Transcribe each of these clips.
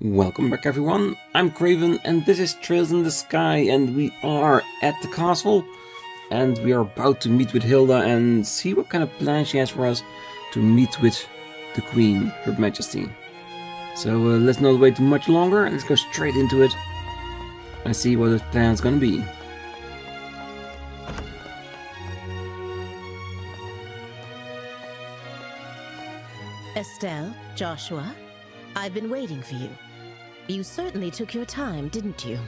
Welcome back everyone, I'm Craven and this is Trails in the Sky, and we are at the castle and we are about to meet with Hilda and see what kind of plan she has for us to meet with the Queen, Her Majesty. So let's not wait much longer, let's go straight into it and see what the plan's gonna be. Estelle, Joshua, I've been waiting for you. You certainly took your time, didn't you?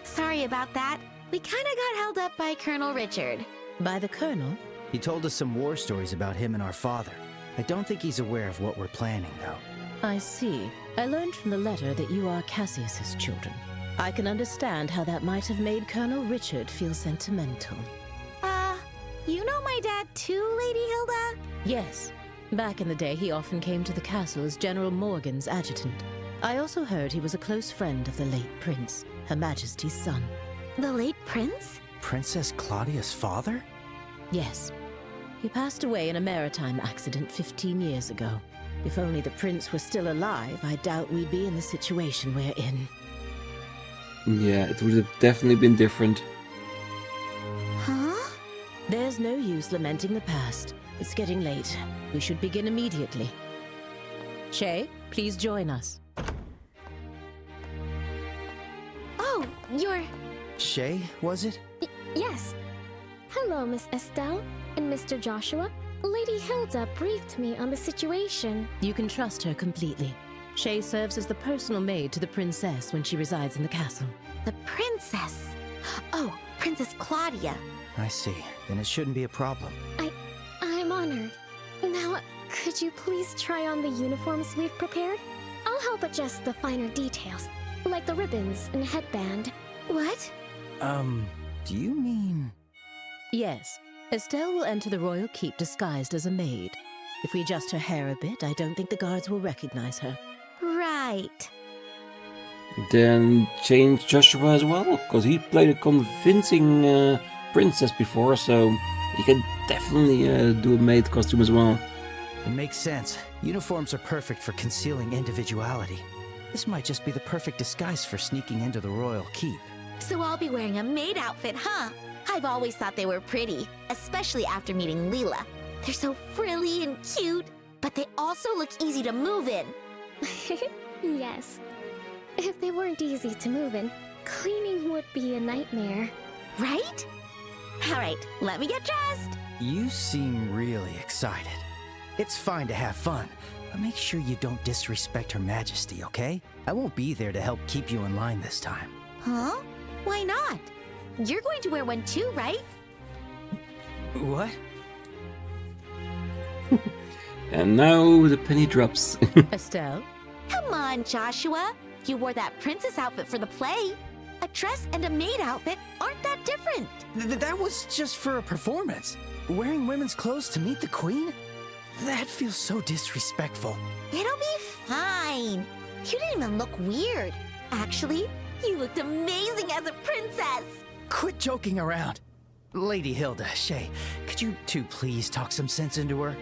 Sorry about that. We kinda got held up by Colonel Richard. By the Colonel? He told us some war stories about him and our father. I don't think he's aware of what we're planning, though. I see. I learned from the letter that you are Cassius's children. I can understand how that might have made Colonel Richard feel sentimental. You know my dad too, Lady Hilda? Yes. Back in the day, he often came to the castle as General Morgan's adjutant. I also heard he was a close friend of the late prince, Her Majesty's son. The late prince? Princess Claudia's father? Yes. He passed away in a maritime accident 15 years ago. If only the prince were still alive, I doubt we'd be in the situation we're in. Yeah, it would have definitely been different. Huh? There's no use lamenting the past. It's getting late. We should begin immediately. Shay, please join us. Oh, you're... Shay, was it? Yes. Hello, Miss Estelle and Mr. Joshua. Lady Hilda briefed me on the situation. You can trust her completely. Shay serves as the personal maid to the princess when she resides in the castle. the princess. Oh, Princess Claudia. I see. Then it shouldn't be a problem. I'm honored. Now, could you please try on the uniforms we've prepared? I'll help adjust the finer details, like the ribbons and headband. What? Do you mean... Yes. Estelle will enter the royal keep disguised as a maid. If we adjust her hair a bit, I don't think the guards will recognize her. Right. Then change Joshua as well, because he played a convincing princess before, so he can definitely do a maid costume as well. It makes sense. Uniforms are perfect for concealing individuality. This might just be the perfect disguise for sneaking into the royal keep. So I'll be wearing a maid outfit, huh? I've always thought they were pretty, especially after meeting Leela. They're so frilly and cute, but they also look easy to move in. Yes. If they weren't easy to move in, cleaning would be a nightmare. Right? All right, let me get dressed. You seem really excited. It's fine to have fun, but make sure you don't disrespect Her Majesty, okay? I won't be there to help keep you in line this time. Huh? Why not? You're going to wear one too, right? What? And now the penny drops. Estelle? Come on, Joshua. You wore that princess outfit for the play. A dress and a maid outfit aren't that different. That was just for a performance. Wearing women's clothes to meet the queen? That feels so disrespectful. It'll be fine. You didn't even look weird. Actually, you looked amazing as a princess. Quit joking around. Lady Hilda, Shay, could you two please talk some sense into her?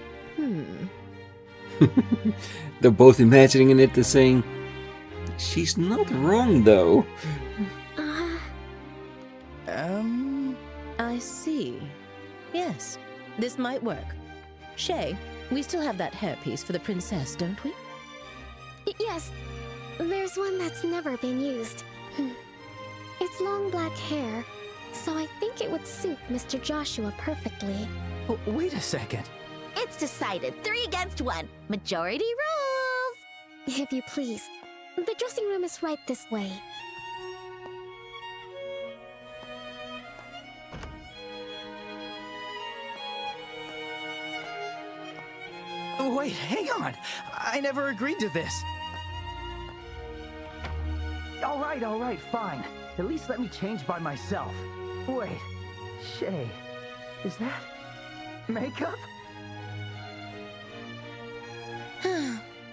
They're both imagining it and saying, she's not wrong though. I see. Yes, this might work. Shay, we still have that hairpiece for the princess, don't we? Yes, there's one that's never been used. It's long black hair, so I think it would suit Mr. Joshua perfectly. Oh, wait a second. It's decided. 3 against 1. Majority rules. If you please. The dressing room is right this way. Wait, hang on. I never agreed to this. All right, fine. At least let me change by myself. Wait, Shay, is that makeup?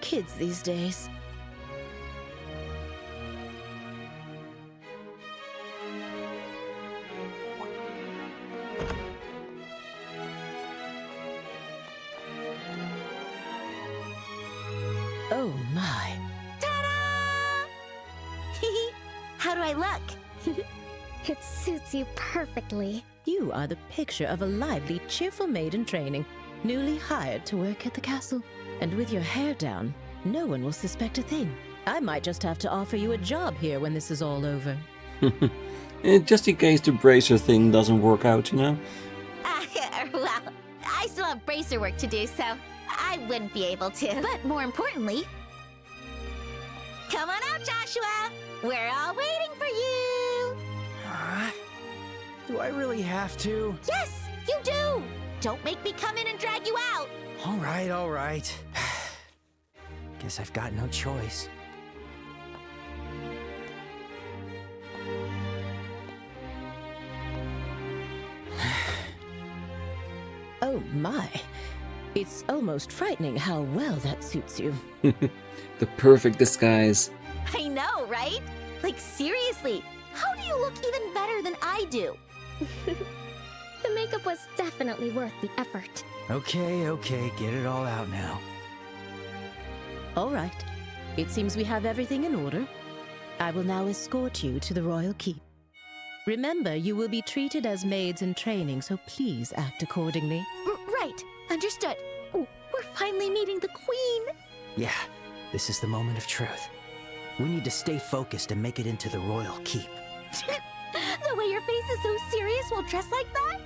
Kids these days. Oh my. Ta-da! How do I look? It suits you perfectly. You are the picture of a lively, cheerful maid in training, newly hired to work at the castle. And with your hair down, no one will suspect a thing. I might just have to offer you a job here when this is all over. Just in case the bracer thing doesn't work out, you know? Well, I still have bracer work to do, so I wouldn't be able to. But more importantly, come on out, Joshua! We're all waiting for you! Do I really have to? Yes, you do! Don't make me come in and drag you out! All right. Guess I've got no choice. Oh my. It's almost frightening how well that suits you. The perfect disguise. I know, right? Like, seriously, how do you look even better than I do? The makeup was definitely worth the effort. Okay, get it all out now. All right. It seems we have everything in order. I will now escort you to the royal keep. Remember, you will be treated as maids in training, so please act accordingly. Right, understood. Ooh, we're finally meeting the queen. Yeah, this is the moment of truth. We need to stay focused and make it into the royal keep. The way your face is so serious while dressed like that?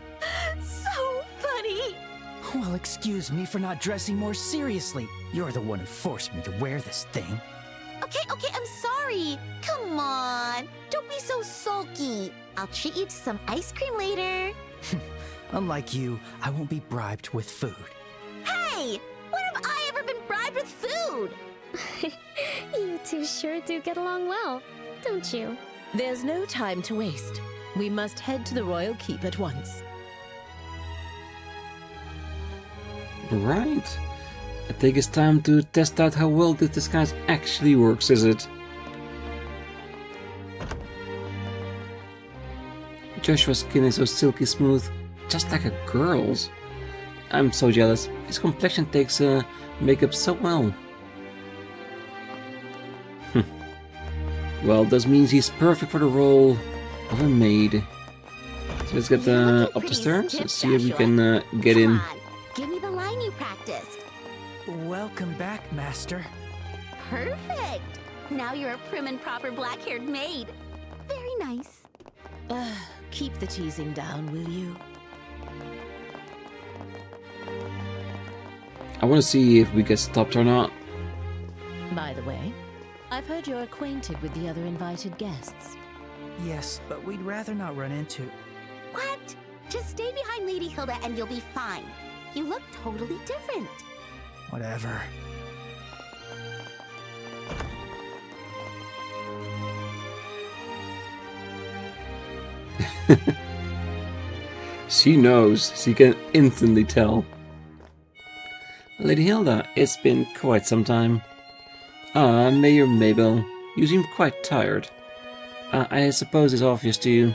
So funny. Well, excuse me for not dressing more seriously. You're the one who forced me to wear this thing. Okay, I'm sorry. Come on, don't be so sulky. I'll treat you to some ice cream later. Unlike you, I won't be bribed with food. Hey, when have I ever been bribed with food? You two sure do get along well, don't you? There's no time to waste. We must head to the royal keep at once. Right. I think it's time to test out how well this disguise actually works, is it? Joshua's skin is so silky smooth, just like a girl's. I'm so jealous. His complexion takes makeup so well. Well, this means he's perfect for the role of a maid. So let's get up the stairs and see if we can get in. Come on, give me the line you practiced. Welcome back, Master. Perfect. Now you're a prim and proper black-haired maid. Very nice. Keep the teasing down, will you? I want to see if we get stopped or not. By the way, I've heard you're acquainted with the other invited guests. Yes, but we'd rather not run into... What? Just stay behind Lady Hilda and you'll be fine. You look totally different. Whatever. She knows. She can instantly tell. Lady Hilda, it's been quite some time. Mayor Mabel, you seem quite tired. I suppose it's obvious to you.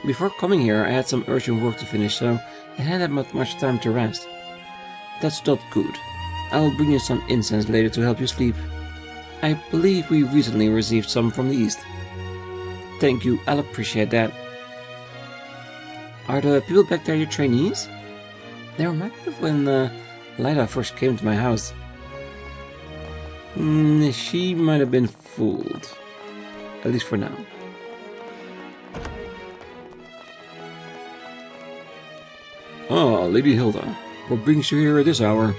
Before coming here, I had some urgent work to finish, so I hadn't had much time to rest. That's not good. I'll bring you some incense later to help you sleep. I believe we recently received some from the east. Thank you, I'll appreciate that. Are the people back there your trainees? They remind me of when Lyda first came to my house. She might have been fooled. At least for now. Ah, Lady Hilda. What brings you here at this hour?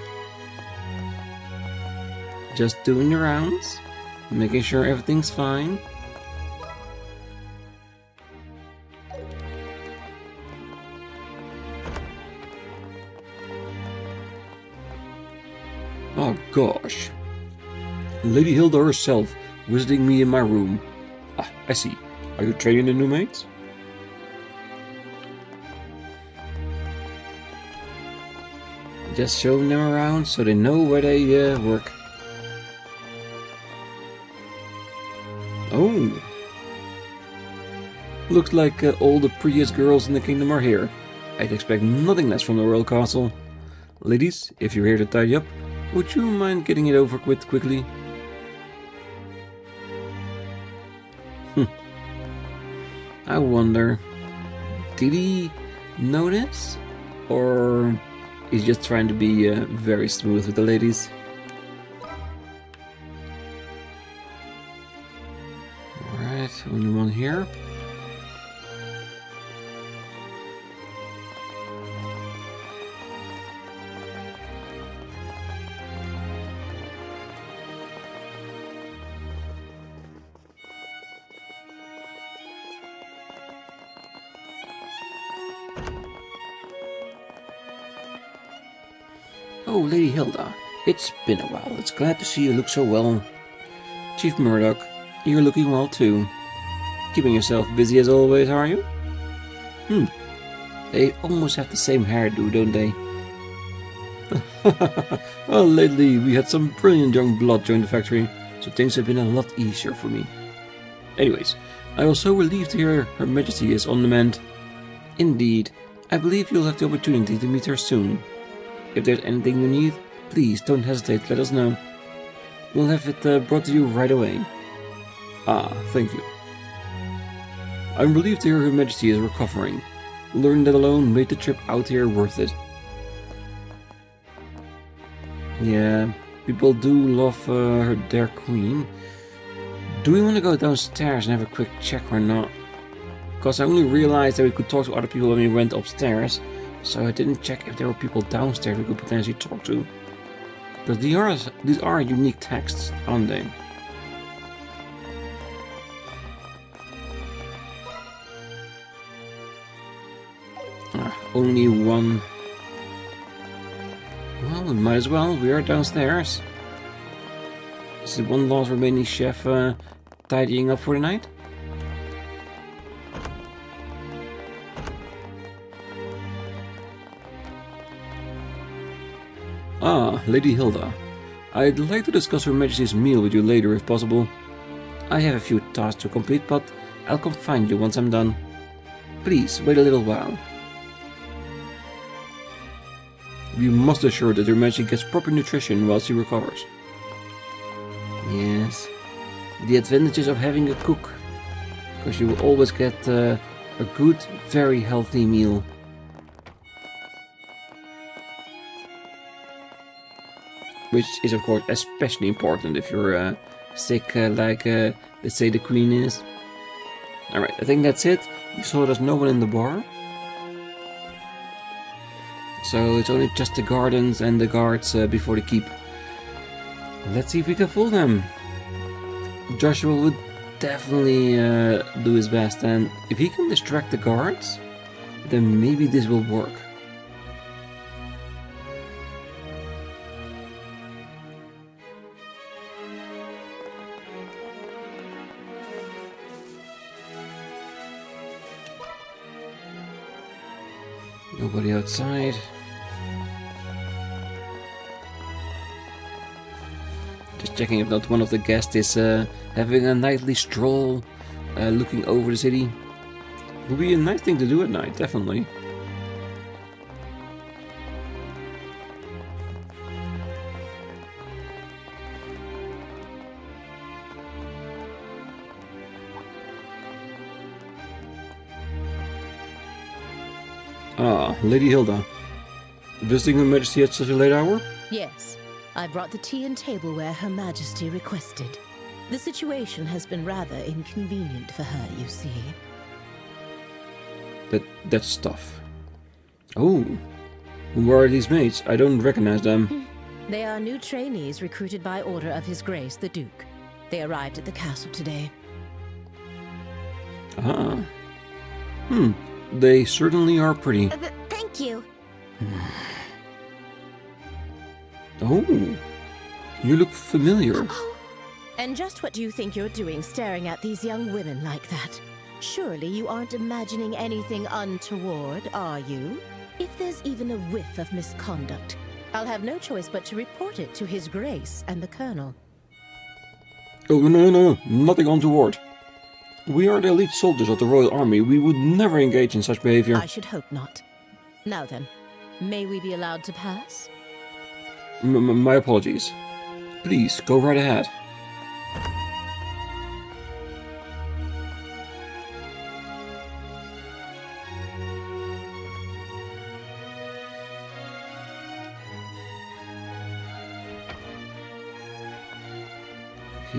Just doing the rounds? Making sure everything's fine? Oh gosh. Lady Hilda herself visiting me in my room. Ah, I see. Are you training the new maids? Just showing them around so they know where they work. Oh. Looks like all the prettiest girls in the kingdom are here. I'd expect nothing less from the royal castle. Ladies, if you're here to tidy up, would you mind getting it over with quickly? I wonder, did he notice? Or he's just trying to be very smooth with the ladies? Alright, only one here. Oh, Lady Hilda, it's been a while. It's glad to see you look so well. Chief Murdoch, you're looking well too. Keeping yourself busy as always, are you? They almost have the same hairdo, don't they? Well, lately we had some brilliant young blood join the factory, so things have been a lot easier for me. Anyways, I was so relieved to hear Her Majesty is on the mend. Indeed, I believe you'll have the opportunity to meet her soon. If there's anything you need, please don't hesitate to let us know. We'll have it brought to you right away. Ah, thank you. I'm relieved to hear Her Majesty is recovering. Learning that alone made the trip out here worth it. Yeah, people do love their queen. Do we want to go downstairs and have a quick check or not? Because I only realized that we could talk to other people when we went upstairs. So I didn't check if there were people downstairs we could potentially talk to. Because these are unique texts, aren't they? Only one. Well, we might as well. We are downstairs. Is the one last remaining chef tidying up for the night? Ah, Lady Hilda. I'd like to discuss Her Majesty's meal with you later if possible. I have a few tasks to complete, but I'll come find you once I'm done. Please, wait a little while. We must assure that Her Majesty gets proper nutrition while she recovers. Yes, the advantages of having a cook. Because you will always get a good, very healthy meal. Which is of course especially important if you're sick like let's say the Queen is. Alright, I think that's it. We saw there's no one in the bar. So it's only just the gardens and the guards before the keep. Let's see if we can fool them. Joshua would definitely do his best, and if he can distract the guards, then maybe this will work. Nobody outside. Just checking if not one of the guests is having a nightly stroll, looking over the city. Would be a nice thing to do at night, definitely. Ah, Lady Hilda. Visiting Her Majesty at such a late hour? Yes, I brought the tea and tableware Her Majesty requested. The situation has been rather inconvenient for her, you see. That's tough. Oh, who are these maids? I don't recognize them. They are new trainees recruited by order of His Grace the Duke. They arrived at the castle today. Ah. They certainly are pretty. Thank you. Oh, you look familiar. And just what do you think you're doing staring at these young women like that? Surely you aren't imagining anything untoward, are you? If there's even a whiff of misconduct, I'll have no choice but to report it to His Grace and the Colonel. Oh, no, nothing untoward. We are the elite soldiers of the Royal Army. We would never engage in such behavior. I should hope not. Now then, may we be allowed to pass? My apologies. Please, go right ahead.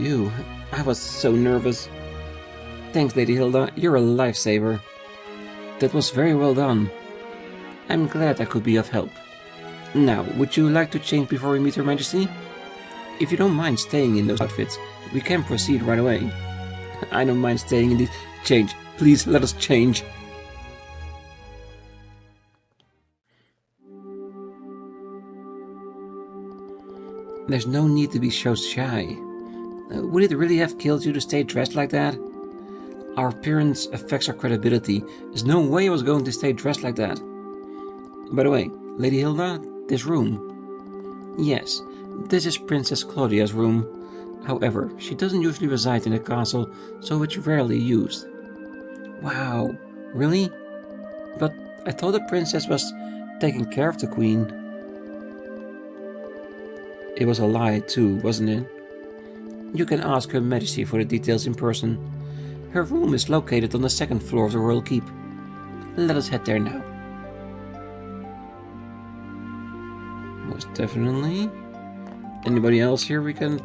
Phew, I was so nervous. Thanks, Lady Hilda, you're a lifesaver. That was very well done. I'm glad I could be of help. Now, would you like to change before we meet Her Majesty? If you don't mind staying in those outfits, we can proceed right away. I don't mind staying in these... Change. Please, let us change. There's no need to be so shy. Would it really have killed you to stay dressed like that? Our appearance affects our credibility. There's no way I was going to stay dressed like that. By the way, Lady Hilda, this room. Yes, this is Princess Claudia's room. However, she doesn't usually reside in the castle, so it's rarely used. Wow, really? But I thought the princess was taking care of the queen. It was a lie too, wasn't it? You can ask Her Majesty for the details in person. Her room is located on the second floor of the royal keep. Let us head there now. Most definitely. Anybody else here we can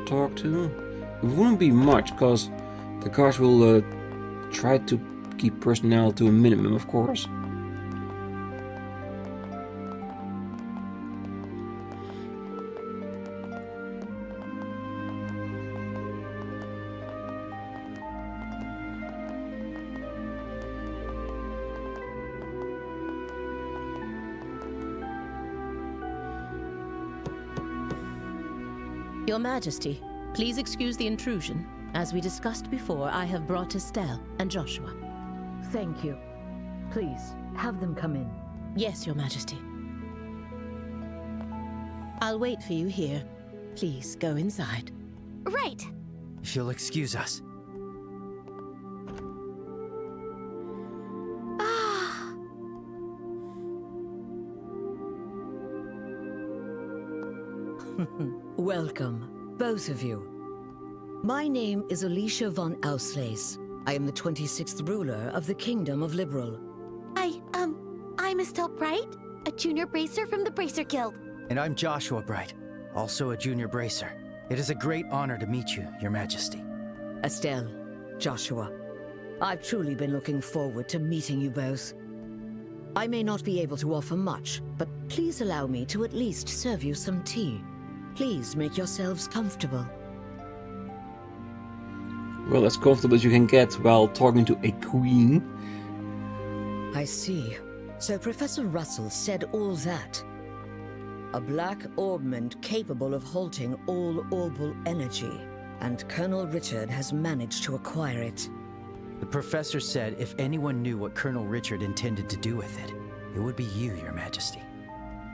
talk to? It wouldn't be much, cause the guards will try to keep personnel to a minimum, of course. Your Majesty, please excuse the intrusion. As we discussed before, I have brought Estelle and Joshua. Thank you. Please, have them come in. Yes, Your Majesty. I'll wait for you here. Please, go inside. Right. If you'll excuse us. Ah. Welcome, both of you. My name is Alicia von Ausleys. I am the 26th ruler of the Kingdom of Liberal. I'm Estelle Bright, a junior bracer from the Bracer Guild. And I'm Joshua Bright, also a junior bracer. It is a great honor to meet you, Your Majesty. Estelle, Joshua, I've truly been looking forward to meeting you both. I may not be able to offer much, but please allow me to at least serve you some tea. Please make yourselves comfortable. Well, as comfortable as you can get while talking to a queen. I see. So Professor Russell said all that. A black orbment capable of halting all orbal energy, and Colonel Richard has managed to acquire it. The professor said if anyone knew what Colonel Richard intended to do with it, it would be you, Your Majesty.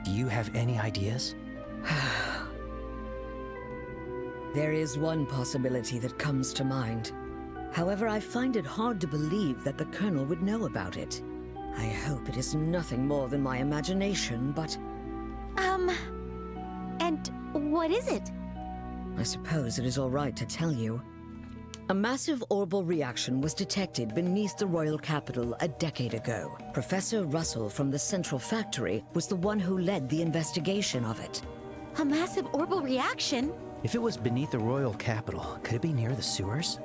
Do you have any ideas? There is one possibility that comes to mind. However, I find it hard to believe that the Colonel would know about it. I hope it is nothing more than my imagination, but... And what is it? I suppose it is all right to tell you. A massive orbal reaction was detected beneath the royal capital a decade ago. Professor Russell from the Central Factory was the one who led the investigation of it. A massive orbal reaction? If it was beneath the royal capital, could it be near the sewers?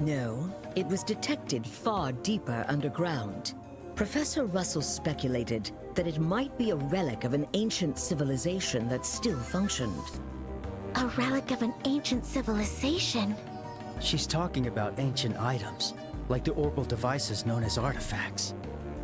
No, it was detected far deeper underground. Professor Russell speculated that it might be a relic of an ancient civilization that still functioned. A relic of an ancient civilization? She's talking about ancient items, like the orbal devices known as artifacts.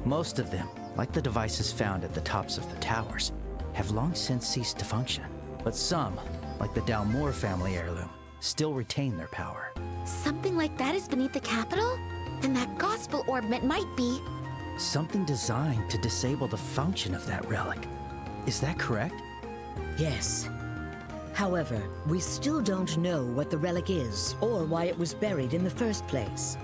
Most of them, like the devices found at the tops of the towers, have long since ceased to function. But some, like the Dalmor family heirloom, still retain their power. Something like that is beneath the capital? Then that gospel orbment might be... Something designed to disable the function of that relic. Is that correct? Yes. However, we still don't know what the relic is, or why it was buried in the first place.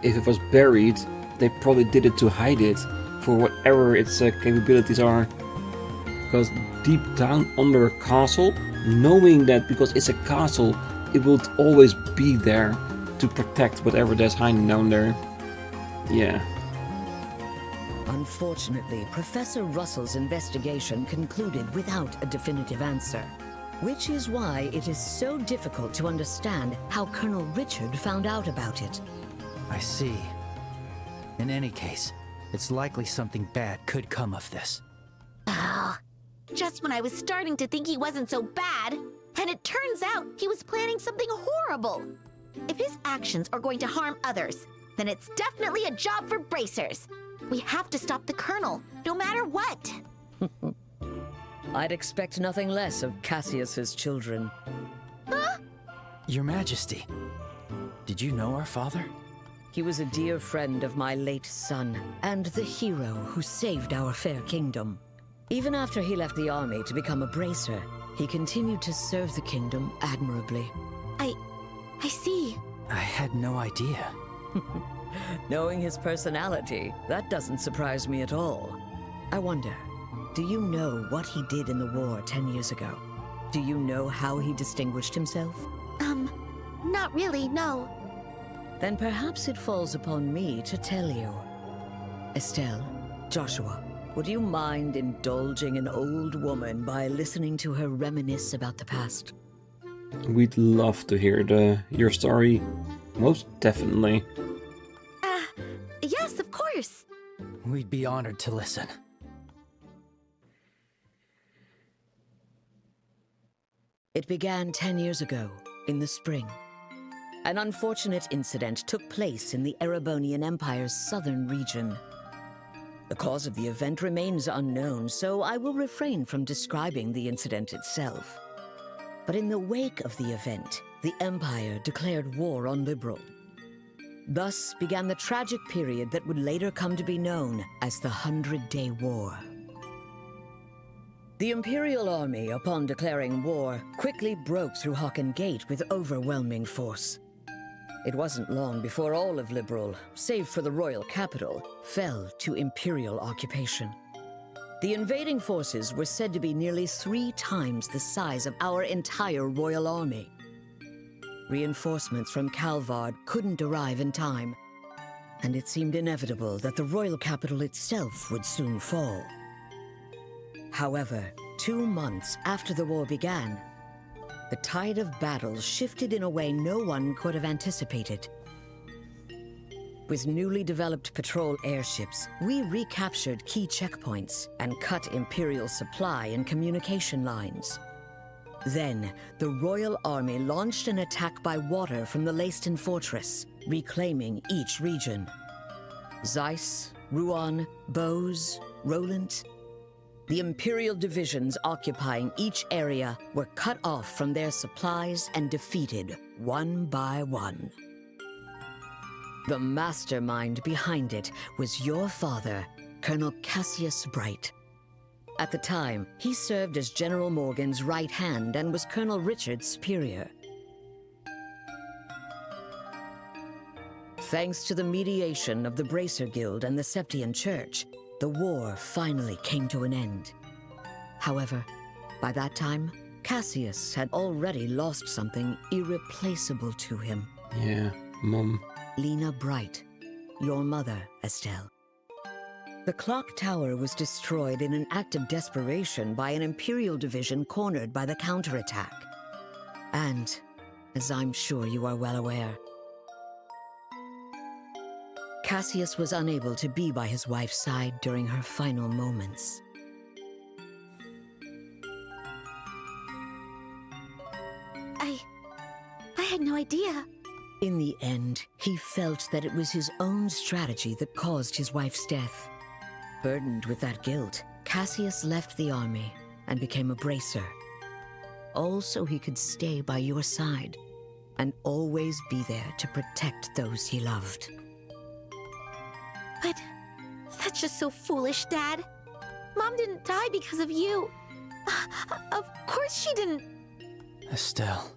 If it was buried, they probably did it to hide it, for whatever its capabilities are. Because deep down under a castle, knowing that because it's a castle, it will always be there to protect whatever there's hiding down there. Yeah. Unfortunately, Professor Russell's investigation concluded without a definitive answer. Which is why it is so difficult to understand how Colonel Richard found out about it. I see. In any case, it's likely something bad could come of this. Oh, just when I was starting to think he wasn't so bad, and it turns out he was planning something horrible. If his actions are going to harm others, then it's definitely a job for bracers. We have to stop the Colonel, no matter what. I'd expect nothing less of Cassius's children. Huh? Your Majesty, did you know our father? He was a dear friend of my late son, and the hero who saved our fair kingdom. Even after he left the army to become a bracer, he continued to serve the kingdom admirably. I see. I had no idea. Knowing his personality, that doesn't surprise me at all. I wonder, do you know what he did in the war 10 years ago? Do you know how he distinguished himself? Not really, no. Then perhaps it falls upon me to tell you. Estelle, Joshua, would you mind indulging an old woman by listening to her reminisce about the past? We'd love to hear your story. Most definitely. Yes, of course. We'd be honored to listen. It began 10 years ago, in the spring. An unfortunate incident took place in the Erebonian Empire's southern region. The cause of the event remains unknown, so I will refrain from describing the incident itself. But in the wake of the event, the Empire declared war on Liberl. Thus began the tragic period that would later come to be known as the 100-Day War. The Imperial Army, upon declaring war, quickly broke through Hocken Gate with overwhelming force. It wasn't long before all of Liberl, save for the royal capital, fell to Imperial occupation. The invading forces were said to be nearly 3 times the size of our entire royal army. Reinforcements from Calvard couldn't arrive in time, and it seemed inevitable that the royal capital itself would soon fall. However, 2 months after the war began, the tide of battle shifted in a way no one could have anticipated. With newly developed patrol airships, we recaptured key checkpoints and cut Imperial supply and communication lines. Then, the Royal Army launched an attack by water from the Leiston Fortress, reclaiming each region. Zeiss, Rouen, Bose, Roland. The Imperial divisions occupying each area were cut off from their supplies and defeated one by one. The mastermind behind it was your father, Colonel Cassius Bright. At the time, he served as General Morgan's right hand and was Colonel Richard's superior. Thanks to the mediation of the Bracer Guild and the Septian Church, the war finally came to an end. However, by that time, Cassius had already lost something irreplaceable to him. Yeah, Mom. Lena Bright, your mother, Estelle. The clock tower was destroyed in an act of desperation by an Imperial division cornered by the counterattack. And, as I'm sure you are well aware, Cassius was unable to be by his wife's side during her final moments. I had no idea. In the end, he felt that it was his own strategy that caused his wife's death. Burdened with that guilt, Cassius left the army and became a bracer. All so he could stay by your side and always be there to protect those he loved. But that's just so foolish, Dad. Mom didn't die because of you. Of course she didn't. Estelle.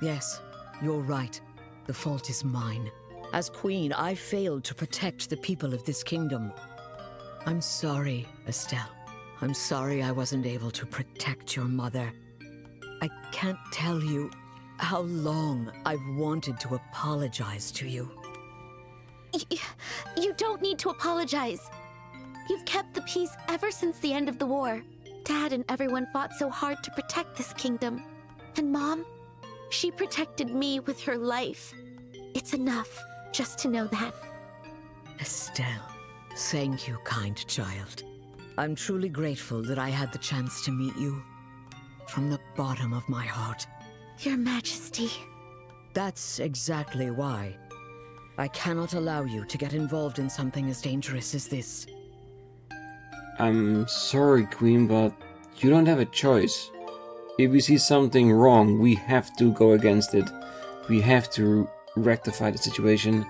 Yes, you're right. The fault is mine. As queen, I failed to protect the people of this kingdom. I'm sorry, Estelle. I'm sorry I wasn't able to protect your mother. I can't tell you how long I've wanted to apologize to you. You don't need to apologize. You've kept the peace ever since the end of the war. Dad and everyone fought so hard to protect this kingdom. And Mom, she protected me with her life. It's enough just to know that. Estelle, thank you, kind child. I'm truly grateful that I had the chance to meet you. From the bottom of my heart. Your Majesty. That's exactly why. I cannot allow you to get involved in something as dangerous as this. I'm sorry, Queen, but you don't have a choice. If we see something wrong, we have to go against it. We have to rectify the situation.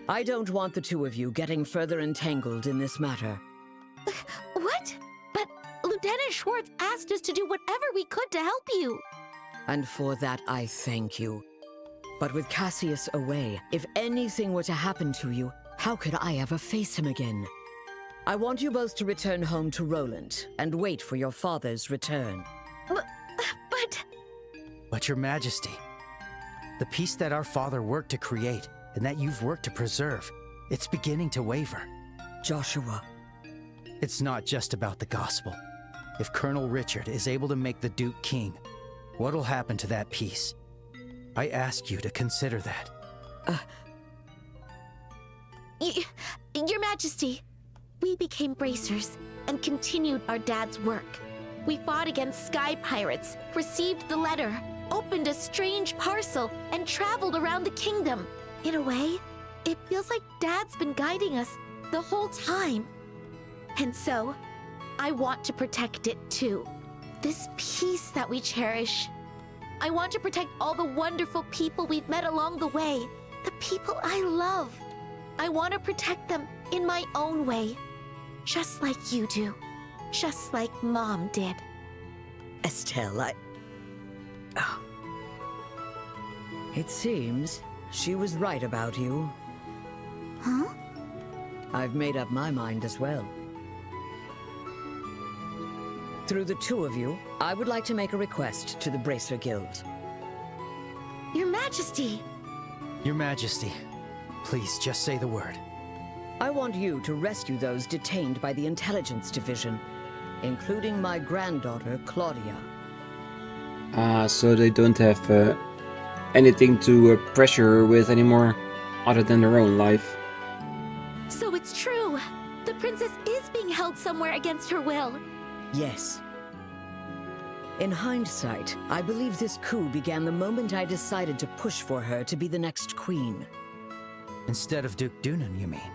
I don't want the two of you getting further entangled in this matter. What? But Lieutenant Schwartz asked us to do whatever we could to help you. And for that, I thank you. But with Cassius away, if anything were to happen to you, how could I ever face him again? I want you both to return home to Roland and wait for your father's return. But Your Majesty, the peace that our father worked to create and that you've worked to preserve, it's beginning to waver. Joshua. It's not just about the gospel. If Colonel Richard is able to make the Duke king, what'll happen to that peace? I ask you to consider that. Your Majesty, we became bracers and continued our dad's work. We fought against sky pirates, received the letter, opened a strange parcel, and traveled around the kingdom. In a way, it feels like Dad's been guiding us the whole time. And so, I want to protect it too. This peace that we cherish. I want to protect all the wonderful people we've met along the way. The people I love. I want to protect them in my own way. Just like you do. Just like Mom did. Estelle, It seems she was right about you. Huh? I've made up my mind as well. Through the two of you, I would like to make a request to the Bracer Guild. Your Majesty! Your Majesty, please just say the word. I want you to rescue those detained by the Intelligence Division, including my granddaughter, Claudia. So they don't have anything to pressure her with anymore, other than their own life. So it's true! The princess is being held somewhere against her will. Yes. In hindsight, I believe this coup began the moment I decided to push for her to be the next queen. Instead of Duke Dunan, you mean?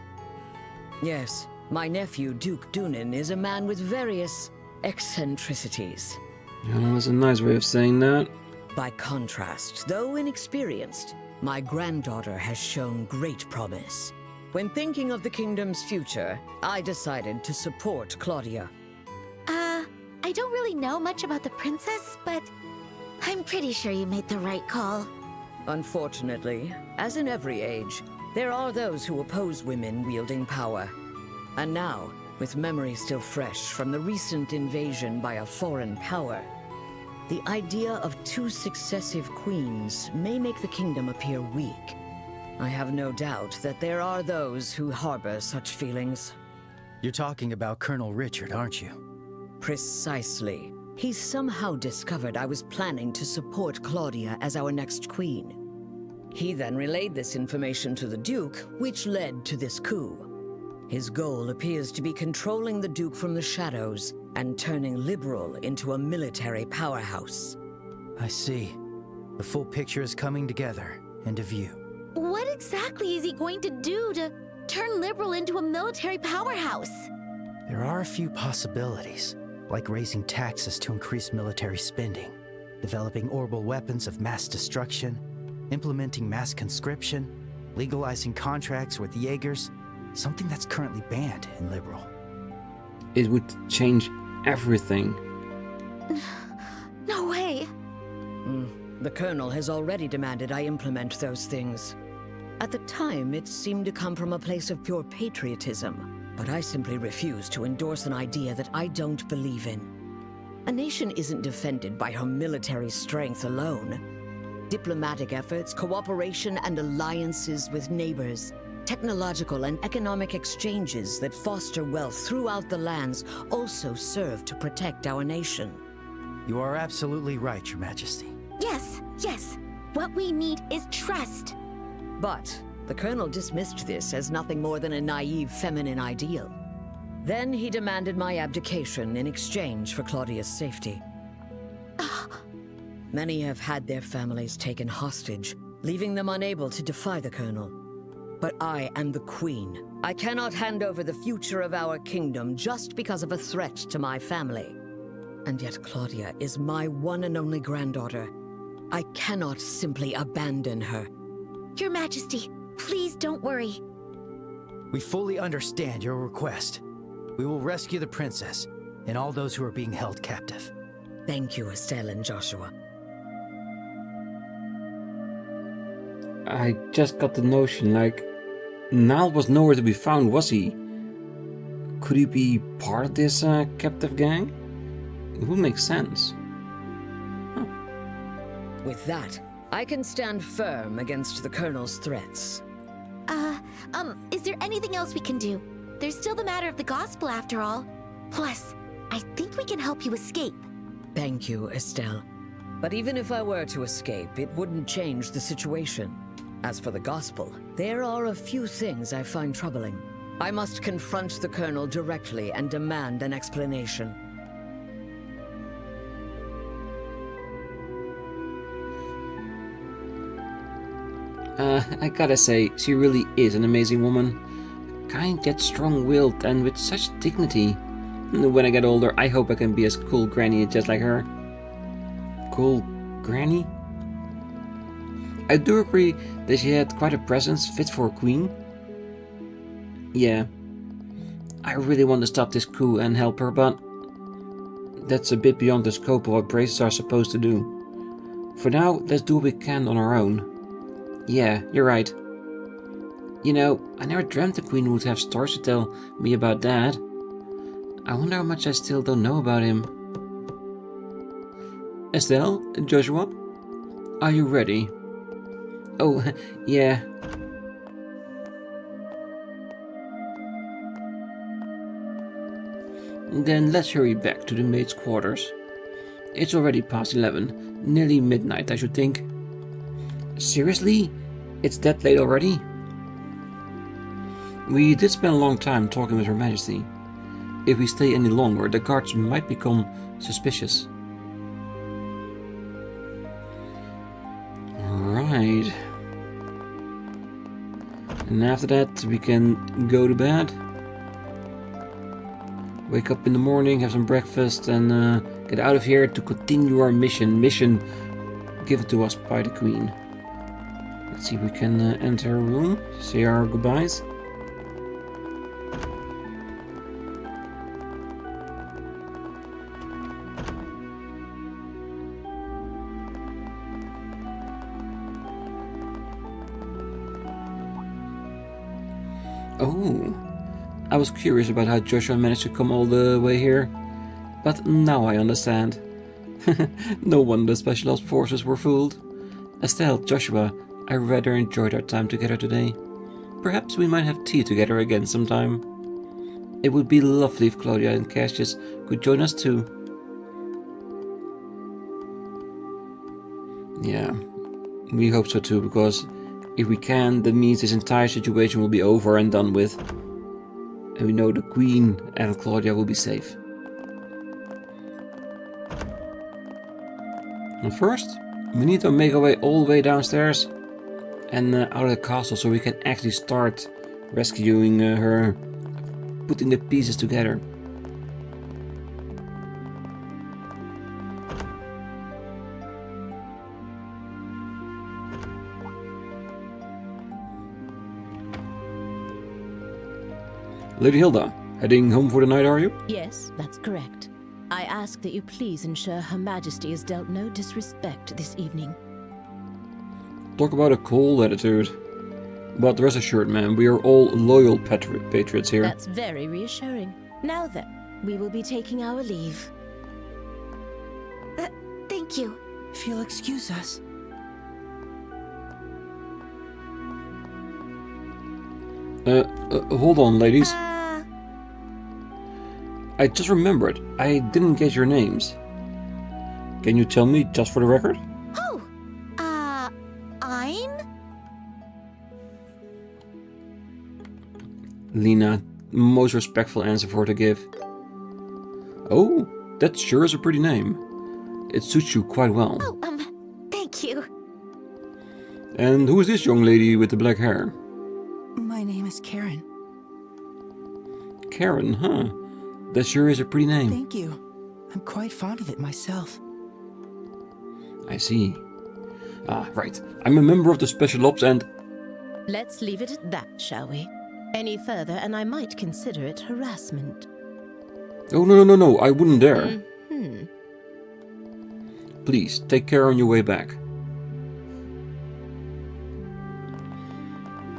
Yes, my nephew, Duke Dunan, is a man with various eccentricities. Oh, that's a nice way of saying that. By contrast, though inexperienced, my granddaughter has shown great promise. When thinking of the kingdom's future, I decided to support Claudia. I don't really know much about the princess, but I'm pretty sure you made the right call. Unfortunately, as in every age, there are those who oppose women wielding power. And now, with memory still fresh from the recent invasion by a foreign power, the idea of two successive queens may make the kingdom appear weak. I have no doubt that there are those who harbor such feelings. You're talking about Colonel Richard, aren't you? Precisely. He somehow discovered I was planning to support Claudia as our next queen. He then relayed this information to the Duke, which led to this coup. His goal appears to be controlling the Duke from the shadows and turning Liberal into a military powerhouse. I see. The full picture is coming together into view. What exactly is he going to do to turn Liberal into a military powerhouse? There are a few possibilities, like raising taxes to increase military spending, developing orbital weapons of mass destruction, implementing mass conscription, legalizing contracts with Jaegers, something that's currently banned in Liberal. It would change everything. No way! The Colonel has already demanded I implement those things. At the time, it seemed to come from a place of pure patriotism, but I simply refuse to endorse an idea that I don't believe in. A nation isn't defended by her military strength alone. Diplomatic efforts, cooperation, and alliances with neighbors. Technological and economic exchanges that foster wealth throughout the lands also serve to protect our nation. You are absolutely right, Your Majesty. Yes, yes. What we need is trust. But the Colonel dismissed this as nothing more than a naive feminine ideal. Then he demanded my abdication in exchange for Claudia's safety. Many have had their families taken hostage, leaving them unable to defy the Colonel. But I am the Queen. I cannot hand over the future of our kingdom just because of a threat to my family. And yet Claudia is my one and only granddaughter. I cannot simply abandon her. Your Majesty, please don't worry. We fully understand your request. We will rescue the princess and all those who are being held captive. Thank you, Estelle and Joshua. I just got the notion, like, Niall was nowhere to be found, was he? Could he be part of this captive gang? It would make sense. Huh. With that, I can stand firm against the Colonel's threats. Is there anything else we can do? There's still the matter of the gospel after all. Plus, I think we can help you escape. Thank you, Estelle. But even if I were to escape, it wouldn't change the situation. As for the gospel, there are a few things I find troubling. I must confront the Colonel directly and demand an explanation. I gotta say, she really is an amazing woman. Kind yet strong-willed and with such dignity. When I get older, I hope I can be as cool granny just like her. Cool granny? I do agree that she had quite a presence fit for a queen. Yeah, I really want to stop this coup and help her, but that's a bit beyond the scope of what braces are supposed to do. For now, let's do what we can on our own. Yeah, you're right. You know, I never dreamt the Queen would have stories to tell me about Dad. I wonder how much I still don't know about him. Estelle, Joshua, are you ready? Oh, yeah. Then let's hurry back to the maid's quarters. It's already past 11, nearly midnight, I should think. Seriously? It's that late already? We did spend a long time talking with Her Majesty. If we stay any longer, the guards might become suspicious. Right. And after that, we can go to bed. Wake up in the morning, have some breakfast, and get out of here to continue our mission. Mission given to us by the Queen. Let's see if we can enter her room, say our goodbyes. Oh, I was curious about how Joshua managed to come all the way here, but now I understand. No wonder the Special Ops forces were fooled. Estelle, Joshua, I rather enjoyed our time together today. Perhaps we might have tea together again sometime. It would be lovely if Claudia and Cassius could join us too. Yeah, we hope so too, because if we can, that means this entire situation will be over and done with. And we know the Queen and Claudia will be safe. And first, we need to make our way all the way downstairs and out of the castle so we can actually start rescuing her, putting the pieces together. Lady Hilda, heading home for the night, are you? Yes, that's correct. I ask that you please ensure Her Majesty is dealt no disrespect this evening. Talk about a cold attitude. But rest assured, ma'am, we are all loyal patriots here. That's very reassuring. Now then, we will be taking our leave. Thank you. If you'll excuse us. Hold on, ladies. I just remembered. I didn't get your names. Can you tell me just for the record? Oh, I'm... Lena, most respectful answer for her to give. Oh, that sure is a pretty name. It suits you quite well. Oh, thank you. And who is this young lady with the black hair? My name is Karen. Karen, huh? That sure is a pretty name. Thank you. I'm quite fond of it myself. I see. Ah, right. I'm a member of the Special Ops and... Let's leave it at that, shall we? Any further, and I might consider it harassment. Oh, no, I wouldn't dare. Hmm. Please, take care on your way back.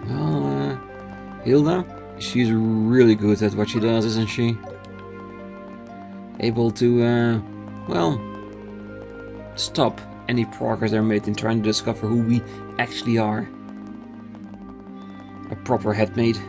Well, Hilda, she's really good at what she does, isn't she? Able to, well, stop any progress they're made in trying to discover who we actually are. A proper headmate.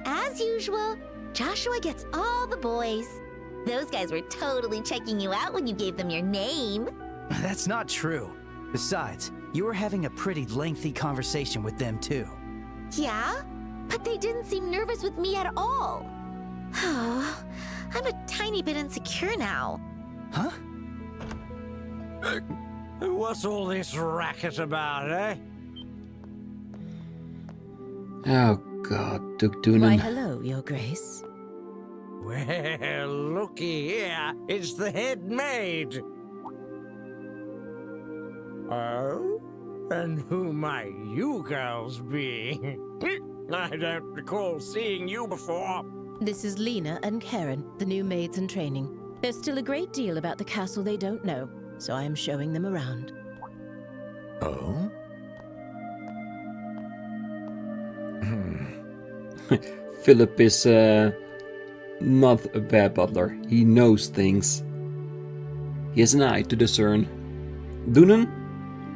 As usual, Joshua gets all the boys. Those guys were totally checking you out when you gave them your name. That's not true. Besides, you were having a pretty lengthy conversation with them too. Yeah? But they didn't seem nervous with me at all. Oh, I'm a tiny bit insecure now. Huh? What's all this racket about, eh? Oh God, Duke Why, Doonan. hello, Your Grace. Well, looky here. It's the head maid. Oh? And who might you girls be? I don't recall seeing you before. This is Lena and Karen, the new maids in training. There's still a great deal about the castle they don't know, so I am showing them around. Oh? Philip is not a bad butler. He knows things. He has an eye to discern. Doonan?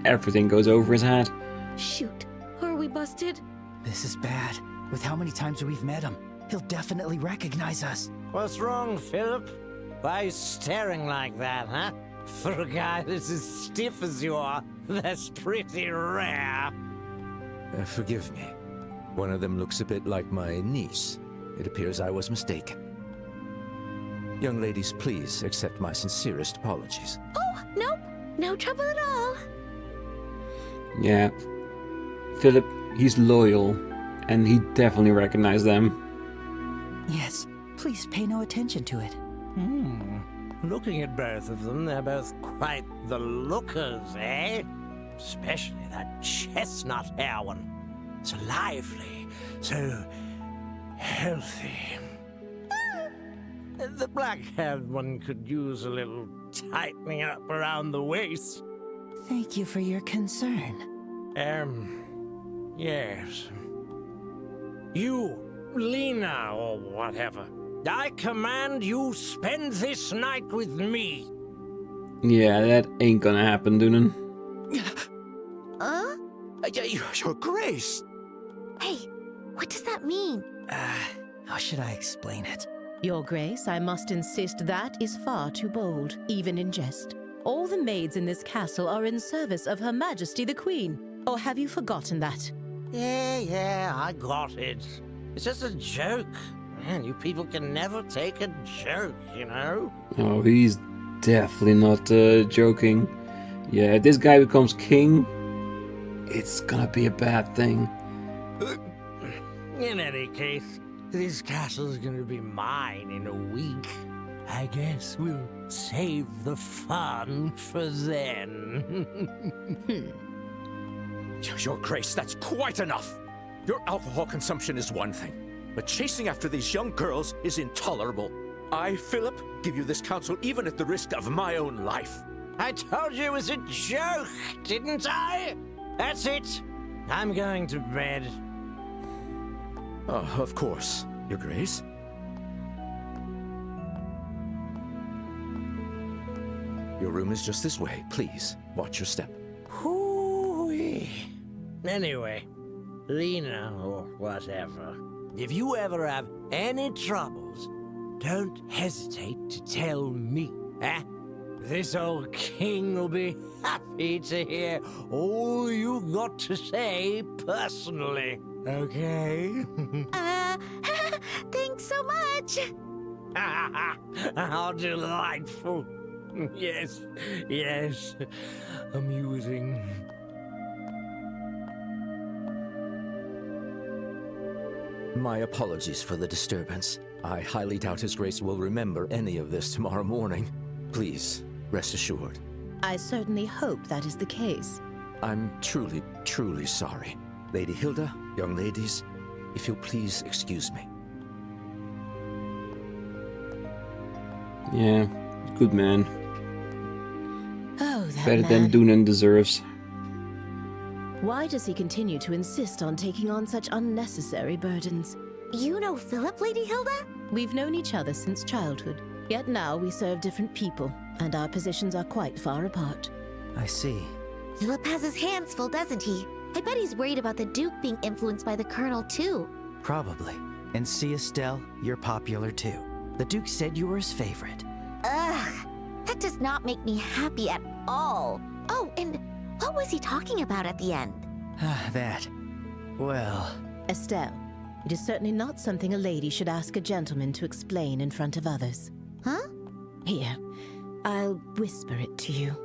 Everything goes over his head. Shoot, are we busted? This is bad. With how many times we've met him, he'll definitely recognize us. What's wrong, Philip? Why are you staring like that, huh? For a guy that's as stiff as you are, that's pretty rare. Forgive me. One of them looks a bit like my niece. It appears I was mistaken. Young ladies, please accept my sincerest apologies. Oh, nope. No trouble at all. Yeah. Philip, he's loyal. And he definitely recognized them. Yes, please pay no attention to it. Looking at both of them, they're both quite the lookers, eh? Especially that chestnut hair one. So lively, so healthy. The black-haired one could use a little tightening up around the waist. Thank you for your concern. Yes. You, Lena, or whatever. I command you spend this night with me. Yeah, that ain't gonna happen, Doonan. Huh? Your Grace! Hey, what does that mean? How should I explain it? Your Grace, I must insist that is far too bold, even in jest. All the maids in this castle are in service of Her Majesty the Queen. Or have you forgotten that? Yeah, I got it. It's just a joke. Man, you people can never take a joke, you know? Oh, he's definitely not joking. Yeah, if this guy becomes king, it's gonna be a bad thing. In any case, this castle's gonna be mine in a week. I guess we'll save the fun for then. Your Grace, that's quite enough! Your alcohol consumption is one thing, but chasing after these young girls is intolerable. I, Philip, give you this counsel even at the risk of my own life. I told you it was a joke, didn't I? That's it. I'm going to bed. Of course, Your Grace. Your room is just this way. Please, watch your step. Hoo-wee. Anyway, Lena or whatever, if you ever have any troubles, don't hesitate to tell me, eh? This old king will be happy to hear all you've got to say personally, okay? Thanks so much. How delightful. Yes, yes, amusing. My apologies for the disturbance. I highly doubt His Grace will remember any of this tomorrow morning. Please, rest assured. I certainly hope that is the case. I'm truly, truly sorry. Lady Hilda, young ladies, if you'll please excuse me. Yeah, good man. Oh, that Better than man. Dunan deserves. Why does he continue to insist on taking on such unnecessary burdens? You know Philip, Lady Hilda? We've known each other since childhood, yet now we serve different people, and our positions are quite far apart. I see. Philip has his hands full, doesn't he? I bet he's worried about the Duke being influenced by the Colonel, too. Probably. And see, Estelle, you're popular too. The Duke said you were his favorite. Ugh, that does not make me happy at all. Oh, and what was he talking about at the end? That. Well, Estelle, it is certainly not something a lady should ask a gentleman to explain in front of others. Huh? Here, I'll whisper it to you.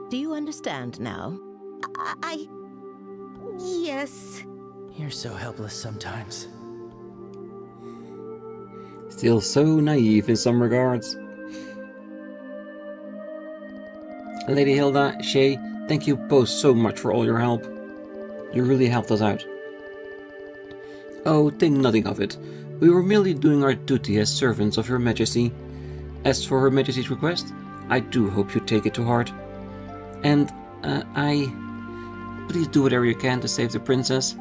Do you understand now? Yes. you're so helpless sometimes. Still so naive in some regards. Lady Hilda, Shay, thank you both so much for all your help. You really helped us out. Oh, think nothing of it. We were merely doing our duty as servants of Her Majesty. As for Her Majesty's request, I do hope you take it to heart. And, please do whatever you can to save the princess.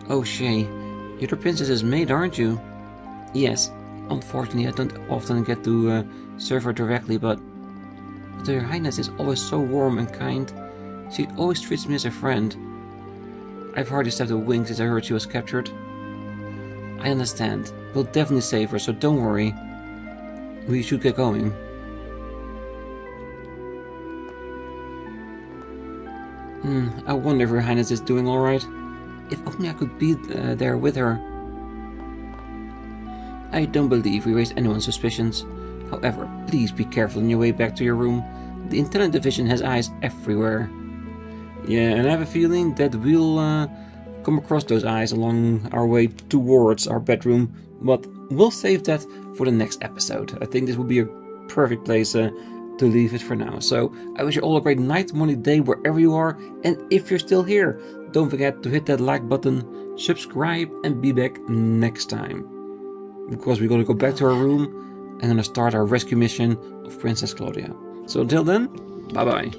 Oh, Shay, you're the princess's maid, aren't you? Yes, unfortunately I don't often get to serve her directly, but Her Highness is always so warm and kind. She always treats me as a friend. I've hardly stepped a wing since I heard she was captured. I understand. We'll definitely save her, so don't worry. We should get going. I wonder if Her Highness is doing alright. If only I could be there with her. I don't believe we raised anyone's suspicions. However, please be careful on your way back to your room. The Intelligence Division has eyes everywhere. Yeah, and I have a feeling that we'll come across those eyes along our way towards our bedroom, but we'll save that for the next episode. I think this will be a perfect place to leave it for now. So I wish you all a great night, morning, day, wherever you are, and if you're still here, don't forget to hit that like button, subscribe, and be back next time. Because we're going to go back to our room and going to start our rescue mission of Princess Claudia. So until then, bye bye.